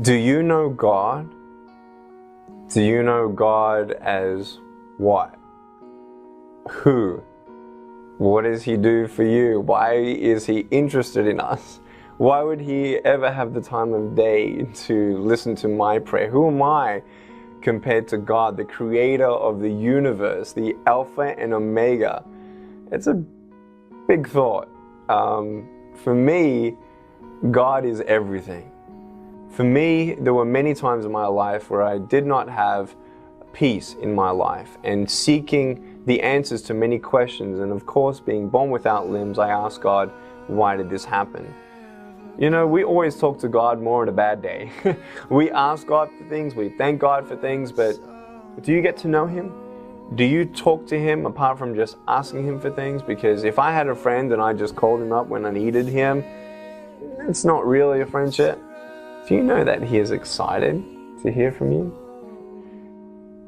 Do you know God? Do you know God as what? Who? What does He do for you? Why is He interested in us? Why would He ever have the time of day to listen to my prayer? Who am I compared to God, the creator of the universe, the Alpha and Omega? It's a big thought. For me, God is everything. For me, there were many times in my life where I did not have peace in my life, and seeking the answers to many questions, and of course being born without limbs, I asked God, why did this happen? You know, we always talk to God more on a bad day. We ask God for things, we thank God for things, but do you get to know Him? Do you talk to Him apart from just asking Him for things? Because if I had a friend and I just called Him up when I needed Him, it's not really a friendship. Do you know that He is excited to hear from you?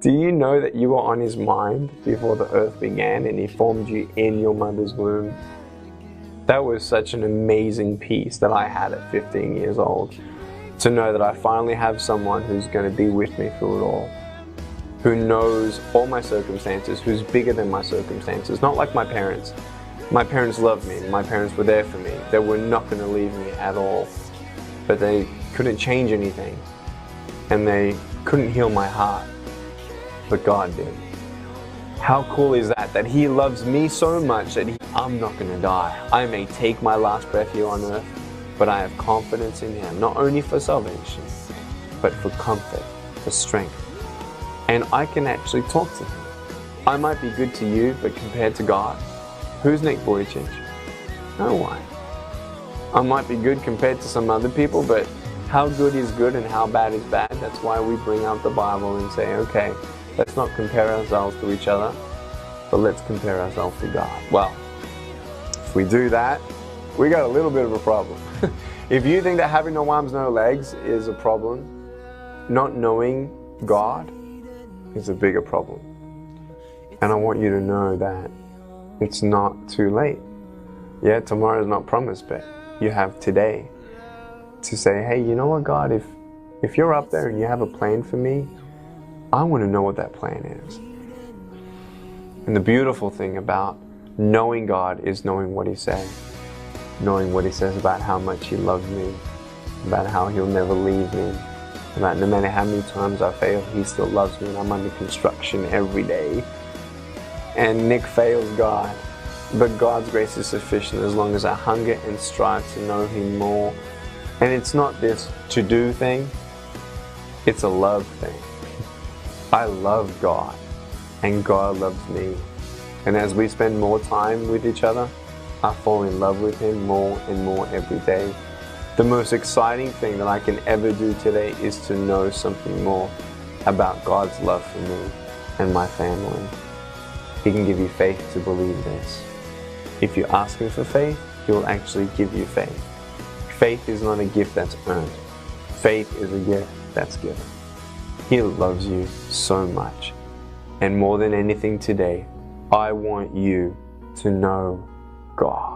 Do you know that you were on His mind before the earth began and He formed you in your mother's womb? That was such an amazing peace that I had at 15 years old, to know that I finally have someone who's going to be with me through it all, who knows all my circumstances, who's bigger than my circumstances, not like my parents. My parents loved me, my parents were there for me, they were not going to leave me at all, but they couldn't change anything, and they couldn't heal my heart, but God did. How cool is that? That He loves me so much that I'm not going to die. I may take my last breath here on earth, but I have confidence in Him, not only for salvation, but for comfort, for strength. And I can actually talk to Him. I might be good to you, but compared to God, who's Nick Vujicic? No one. I might be good compared to some other people, but how good is good and how bad is bad? That's why we bring out the Bible and say, okay, let's not compare ourselves to each other, but let's compare ourselves to God. Well, if we do that, we got a little bit of a problem. If you think that having no arms, no legs is a problem, not knowing God is a bigger problem. And I want you to know that it's not too late. Yeah, tomorrow is not promised, but you have today to say, hey, you know what, God, if you're up there and you have a plan for me, I want to know what that plan is. And the beautiful thing about knowing God is knowing what He said. Knowing what He says about how much He loves me, about how He'll never leave me, about no matter how many times I fail, He still loves me and I'm under construction every day. And Nick fails God, but God's grace is sufficient as long as I hunger and strive to know Him more. And it's not this to-do thing, it's a love thing. I love God, and God loves me. And as we spend more time with each other, I fall in love with Him more and more every day. The most exciting thing that I can ever do today is to know something more about God's love for me and my family. He can give you faith to believe this. If you ask Him for faith, He will actually give you faith. Faith is not a gift that's earned. Faith is a gift that's given. He loves you so much. And more than anything today, I want you to know God.